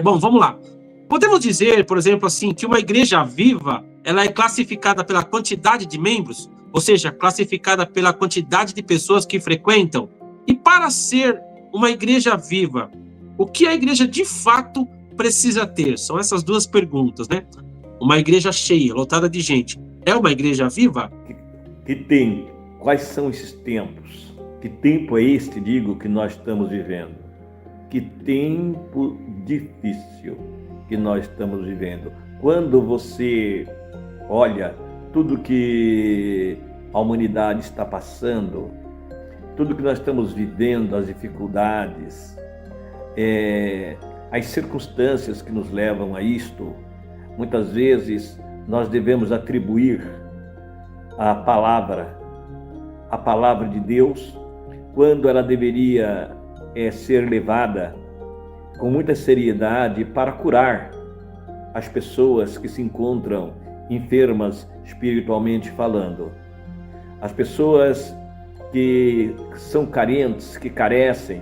Bom, vamos lá. Podemos dizer, por exemplo, assim, que uma igreja viva, ela é classificada pela quantidade de membros, ou seja, classificada pela quantidade de pessoas que frequentam. E para ser uma igreja viva, o que a igreja de fato precisa ter? São essas duas perguntas, né? Uma igreja cheia, lotada de gente, é uma igreja viva? Quais são esses tempos? Que tempo é este, digo, que nós estamos vivendo? Que tempo difícil que nós estamos vivendo. Quando você olha tudo que a humanidade está passando, tudo que nós estamos vivendo, as dificuldades, as circunstâncias que nos levam a isto, muitas vezes nós devemos atribuir a palavra de Deus, quando ela deveria ser levada com muita seriedade para curar as pessoas que se encontram enfermas espiritualmente falando. As pessoas que são carentes, que carecem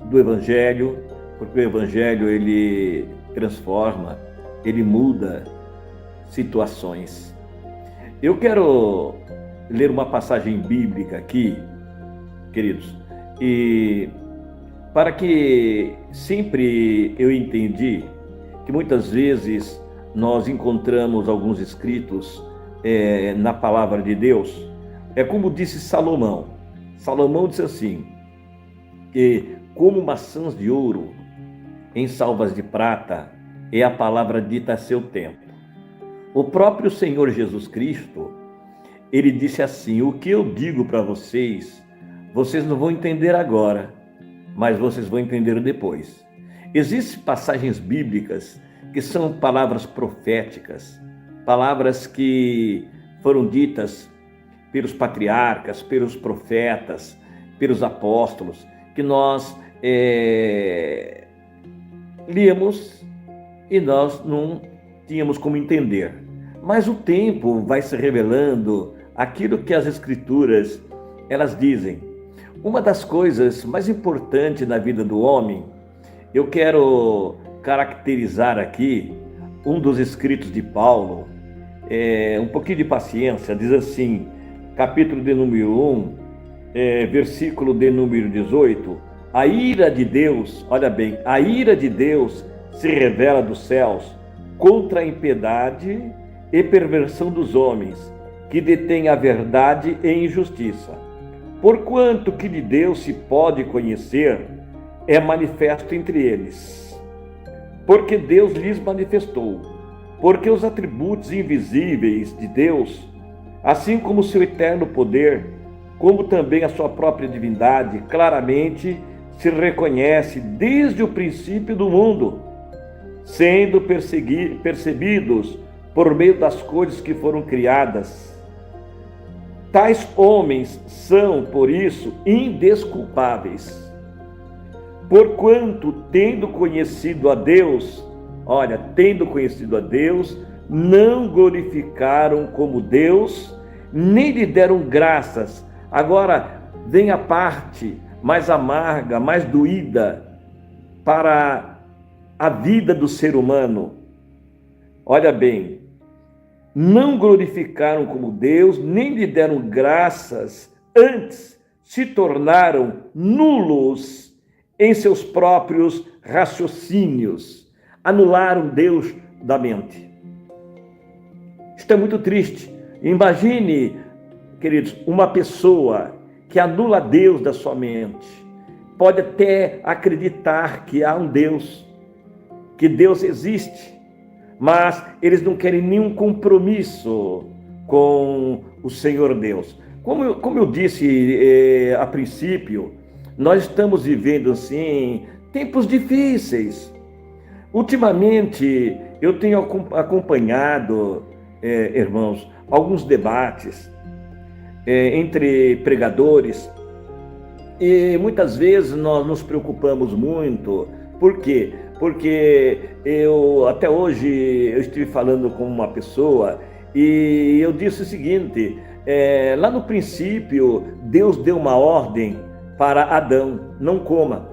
do Evangelho, porque o Evangelho ele transforma, ele muda situações. Eu quero ler uma passagem bíblica aqui, queridos, e para que sempre eu entendi que muitas vezes nós encontramos alguns escritos na palavra de Deus, como disse Salomão. Salomão disse assim, que como maçãs de ouro em salvas de prata é a palavra dita a seu tempo. O próprio Senhor Jesus Cristo, ele disse assim, o que eu digo para vocês, vocês não vão entender agora, mas vocês vão entender depois. Existem passagens bíblicas que são palavras proféticas, palavras que foram ditas pelos patriarcas, pelos profetas, pelos apóstolos, que nós líamos e nós não tínhamos como entender. Mas o tempo vai se revelando aquilo que as Escrituras, elas dizem. Uma das coisas mais importantes na vida do homem, eu quero caracterizar aqui um dos escritos de Paulo, um pouquinho de paciência, diz assim, capítulo de número 1, versículo de número 18, a ira de Deus, olha bem, a ira de Deus se revela dos céus contra a impiedade e perversão dos homens, que detêm a verdade e injustiça. Porquanto que de Deus se pode conhecer, é manifesto entre eles. Porque Deus lhes manifestou. Porque os atributos invisíveis de Deus, assim como o seu eterno poder, como também a sua própria divindade, claramente se reconhece desde o princípio do mundo, sendo percebidos por meio das coisas que foram criadas. Tais homens são, por isso, indesculpáveis. Porquanto, tendo conhecido a Deus, não glorificaram como Deus, nem lhe deram graças. Agora vem a parte mais amarga, mais doída para a vida do ser humano. Olha bem, não glorificaram como Deus, nem lhe deram graças, antes se tornaram nulos em seus próprios raciocínios, anularam Deus da mente. Isto é muito triste. Imagine, queridos, uma pessoa que anula Deus da sua mente, pode até acreditar que há um Deus, que Deus existe, mas eles não querem nenhum compromisso com o Senhor Deus. Como eu disse a princípio, nós estamos vivendo assim tempos difíceis. Ultimamente eu tenho acompanhado, irmãos, alguns debates entre pregadores, e muitas vezes nós nos preocupamos muito. Por quê? Porque até hoje eu estive falando com uma pessoa e eu disse o seguinte, lá no princípio Deus deu uma ordem para Adão, não coma.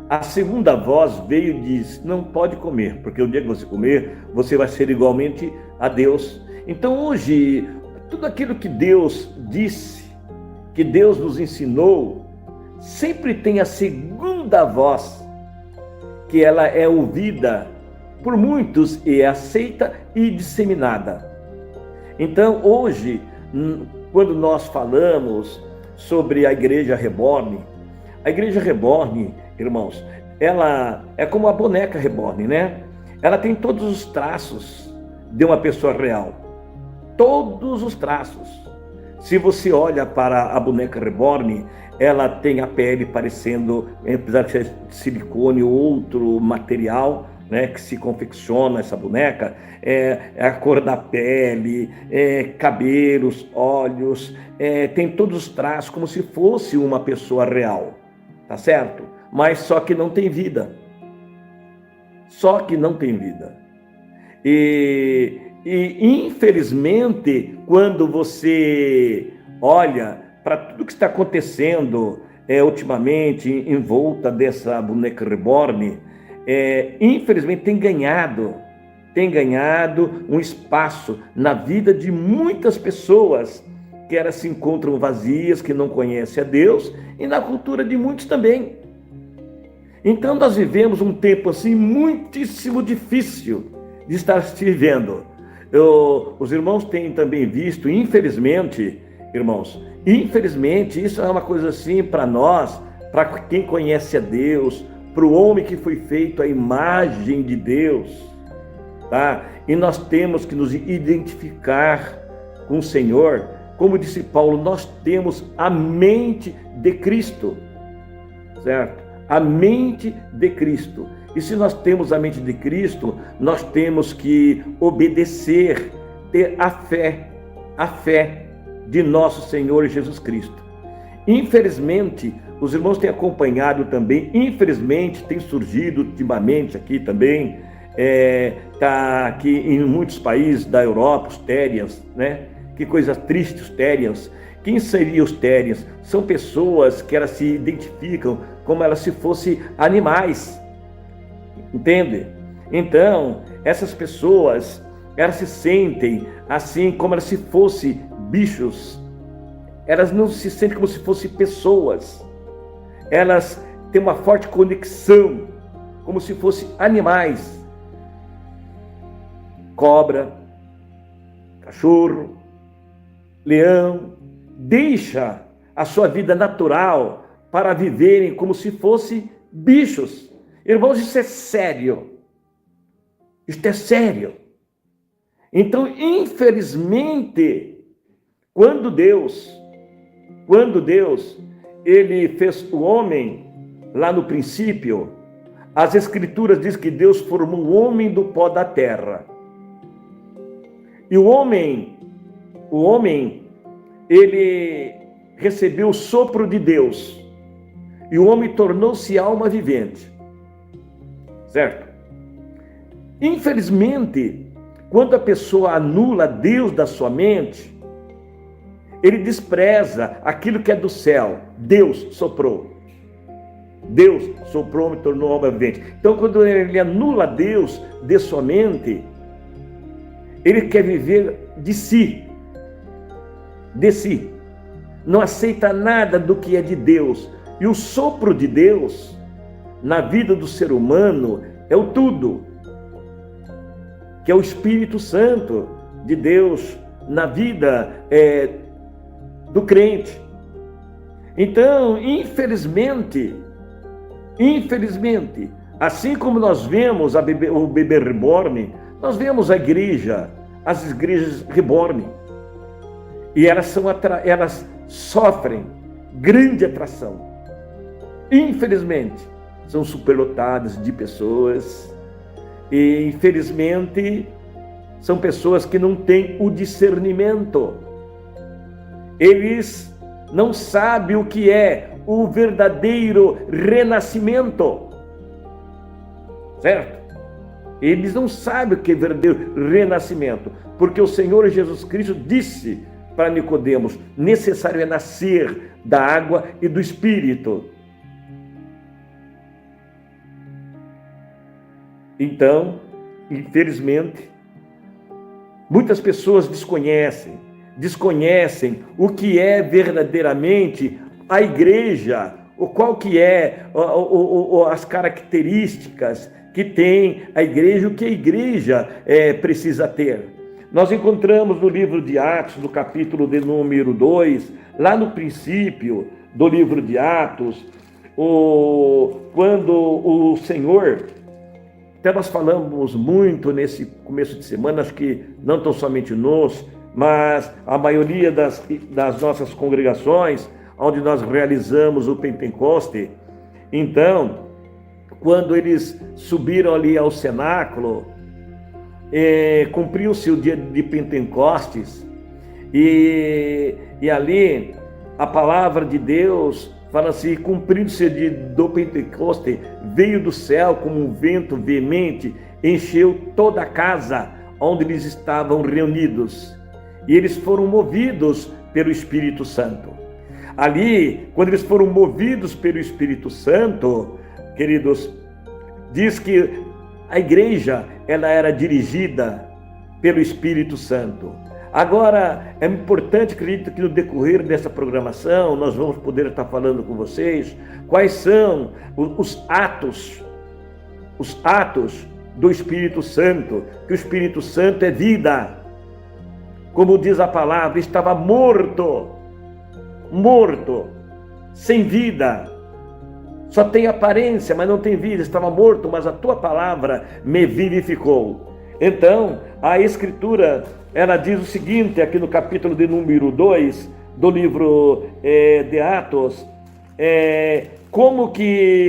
a segunda voz veio e disse: não pode comer, porque o dia que você comer, você vai ser igualmente a Deus. Então hoje, tudo aquilo que Deus disse, que Deus nos ensinou, sempre tem a segunda voz, que ela é ouvida por muitos e é aceita e disseminada. Então hoje, quando nós falamos sobre a Igreja Reborn, irmãos, ela é como a boneca Reborn, né? Ela tem todos os traços de uma pessoa real. Todos os traços. Se você olha para a boneca Reborn, ela tem a pele parecendo, apesar de ser de silicone ou outro material, né, que se confecciona essa boneca, é a cor da pele, cabelos, olhos, tem todos os traços como se fosse uma pessoa real, tá certo? Mas só que não tem vida. Só que não tem vida. E infelizmente, quando você olha para tudo que está acontecendo ultimamente em volta dessa boneca Reborn, infelizmente tem ganhado um espaço na vida de muitas pessoas que elas se encontram vazias, que não conhecem a Deus, e na cultura de muitos também. Então nós vivemos um tempo assim muitíssimo difícil de estar se vivendo. Os irmãos têm também visto, infelizmente, irmãos, isso é uma coisa assim para nós, para quem conhece a Deus, para o homem que foi feito à imagem de Deus, tá? E nós temos que nos identificar com o Senhor. Como disse Paulo, nós temos a mente de Cristo, certo? A mente de Cristo. E se nós temos a mente de Cristo, nós temos que obedecer, ter a fé de nosso Senhor Jesus Cristo. Infelizmente, os irmãos têm acompanhado também, infelizmente tem surgido ultimamente aqui também, tá aqui em muitos países da Europa, os Terians, né? Que coisa triste, os Terians. Quem seriam os Terians? São pessoas que elas se identificam como elas se fossem animais, entende? Então, essas pessoas, elas se sentem assim como elas se fossem bichos, elas não se sentem como se fossem pessoas, elas têm uma forte conexão, como se fossem animais, cobra, cachorro, leão, deixa a sua vida natural para viverem como se fossem bichos. Irmãos, isso é sério. Isso é sério. Então, infelizmente, quando Deus, ele fez o homem, lá no princípio, as Escrituras dizem que Deus formou o homem do pó da terra. E o homem, ele recebeu o sopro de Deus. E o homem tornou-se alma vivente. Certo? Infelizmente, quando a pessoa anula Deus da sua mente, ele despreza aquilo que é do céu. Deus soprou. Deus soprou e tornou alma vivente. Então, quando ele anula Deus de sua mente, ele quer viver de si. Não aceita nada do que é de Deus. E o sopro de Deus na vida do ser humano é o tudo, que é o Espírito Santo de Deus na vida do crente. Então, infelizmente, assim como nós vemos o bebê reborn, nós vemos as igrejas reborn, e elas sofrem grande atração. Infelizmente, são superlotadas de pessoas, e infelizmente são pessoas que não têm o discernimento. Eles não sabem o que é o verdadeiro renascimento, certo? Eles não sabem o que é o verdadeiro renascimento, porque o Senhor Jesus Cristo disse para Nicodemos: necessário é nascer da água e do Espírito. Então, infelizmente, muitas pessoas desconhecem o que é verdadeiramente a igreja, o qual que é as características que tem a igreja, o que a igreja precisa ter. Nós encontramos no livro de Atos, no capítulo de número 2, lá no princípio do livro de Atos, quando o Senhor, até nós falamos muito nesse começo de semana, acho que não tão somente nós, mas a maioria das nossas congregações, onde nós realizamos o Pentecoste. Então, quando eles subiram ali ao cenáculo, cumpriu-se o dia de Pentecostes, e ali a palavra de Deus fala assim: cumprindo-se o dia do Pentecoste, veio do céu como um vento veemente, encheu toda a casa onde eles estavam reunidos, e eles foram movidos pelo Espírito Santo. Ali, quando eles foram movidos pelo Espírito Santo, queridos, diz que a igreja, ela era dirigida pelo Espírito Santo. Agora, é importante, acredito que no decorrer dessa programação, nós vamos poder estar falando com vocês quais são os atos do Espírito Santo, que o Espírito Santo é vida. Como diz a palavra, estava morto, sem vida. Só tem aparência, mas não tem vida. Estava morto, mas a tua palavra me vivificou. Então, a Escritura, ela diz o seguinte, aqui no capítulo de número 2 do livro de Atos,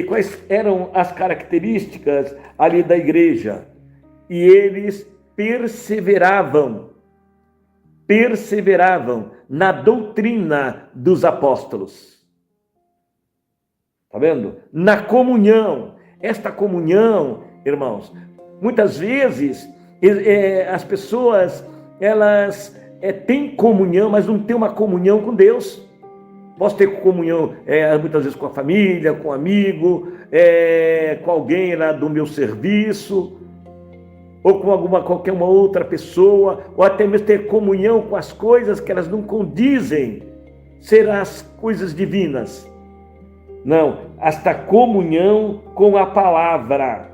quais eram as características ali da igreja. E eles perseveravam na doutrina dos apóstolos. Está vendo? Na comunhão. Esta comunhão, irmãos, muitas vezes as pessoas, elas têm comunhão, mas não têm uma comunhão com Deus. Posso ter comunhão muitas vezes com a família, com um amigo, com alguém lá do meu serviço, ou com qualquer uma outra pessoa, ou até mesmo ter comunhão com as coisas que elas não condizem ser as coisas divinas. Não, esta comunhão com a palavra,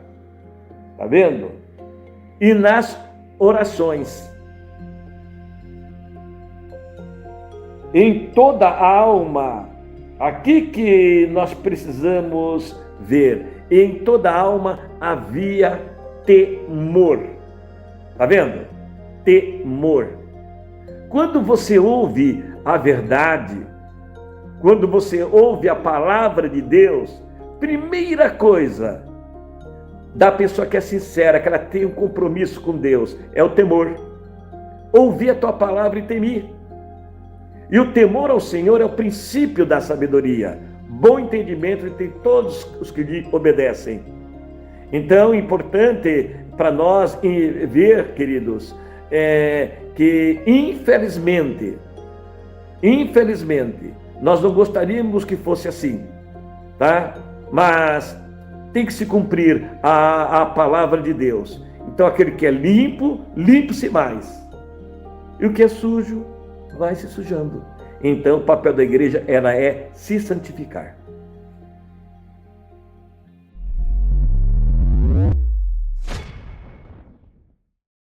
tá vendo? E nas orações. Em toda a alma, aqui que nós precisamos ver, em toda a alma havia temor. Tá vendo? Temor. Quando você ouve a verdade, quando você ouve a palavra de Deus, primeira coisa da pessoa que é sincera, que ela tem um compromisso com Deus, é o temor. Ouvir a tua palavra e temer. E o temor ao Senhor é o princípio da sabedoria. Bom entendimento tem todos os que lhe obedecem. Então, é importante para nós ver, queridos, que infelizmente, nós não gostaríamos que fosse assim, tá? Mas tem que se cumprir a palavra de Deus. Então, aquele que é limpo, limpe-se mais. E o que é sujo, vai se sujando. Então, o papel da igreja, ela é se santificar.